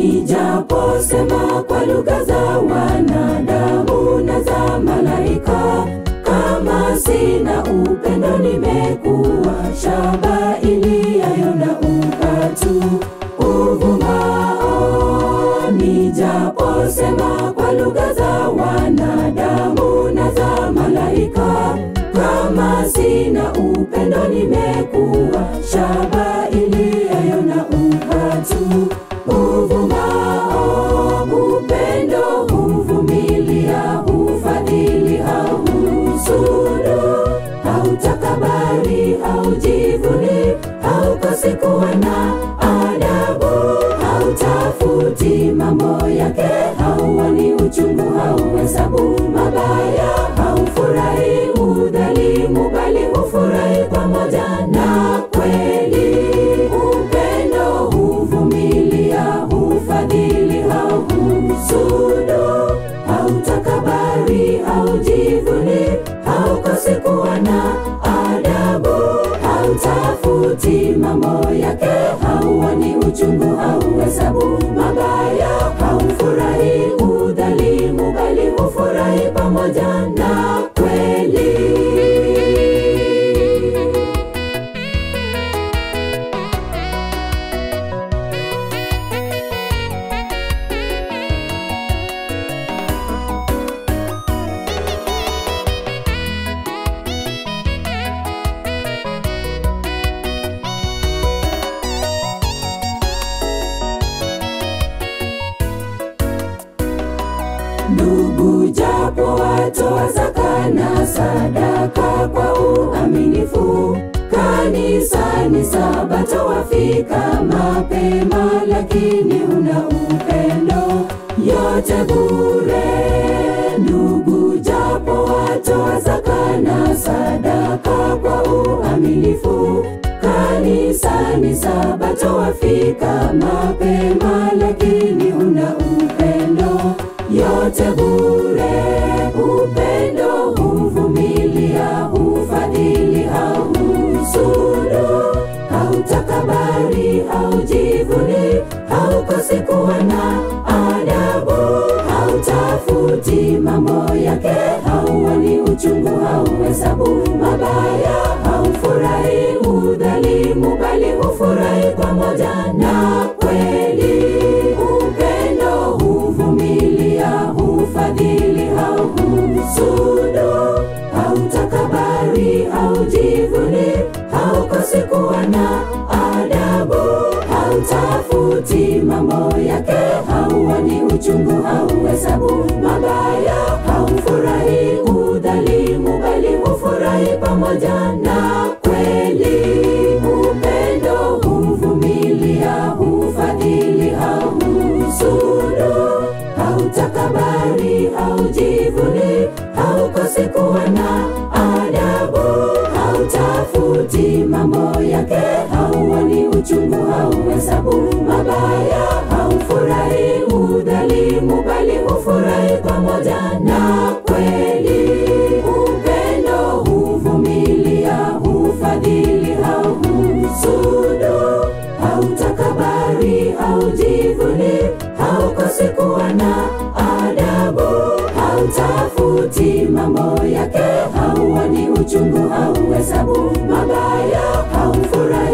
Nijaposema kwa lugha za wanadamu na za malaika, kama sina upendo nimekuwa shaba iliayo na ukatu uvumao. Nijaposema kwa lugha za wanadamu na za malaika, kama sina upendo nimekuwa shaba iliayo na ukatu uvumao. Upendo huvumilia, hufadhili, hauhusudu, hautakabari, haujivuni, haukosi kuwa na adabu, hautafuti mambo yake, hauoni uchungu, hauhesabu mabaya, haufurahi udhalimu, bali hufurahi pamoja na kweli. Upendo huvumilia, hufadhili, hauhusudu, hautakabari, haujivuni, haukosi kuwa na adabu, hautafuti mambo yake, hauoni uchungu, hauhesabu mabaya, haufurahi udhalimu, bali hufurahi pamoja na kweli. Ndugu, japo watoa zaka na sadaka kwa uaminifu, kanisani Sabato wafika mapema, lakini huna upendo, yote bure. Ndugu, japo watoa zaka na sadaka kwa uaminifu, kanisani Sabato wafika mapema, lakini huna upendo, yote bure. Upendo huvumilia, hufadhili, hauhusudu, hautakabari, haujivuni, haukosi kuwa na adabu, hautafuti mambo yake, hauoni uchungu, hauhesabu mabaya, haufurahi udhalimu, bali hufurahi pamoja na kweli. Upendo huvumilia, hufadhili, hauhusudu, hautakabari, haujivuni, haukosi kuwa na adabu, hautafuti mambo yake, hauoni uchungu, hauhesabu mabaya, haufurahi udhalimu, bali hufurahi pamoja na kweli. Upendo huvumilia, hufadhili, hauhusudu, hautakabari, haujivuni, haukosi kuwa na adabu, hautafuti mambo yake, hauoni uchungu, hauhesabu mabaya, haufurahi udhalimu, bali hufurahi pamoja na kweli. Upendo huvumilia, hufadhili, hauhusudu, hautakabari, haujivuni, haukosi kuwa na adabu, hautafuti mambo yake, hauoni uchungu, hauhesabu mabaya, haufurahi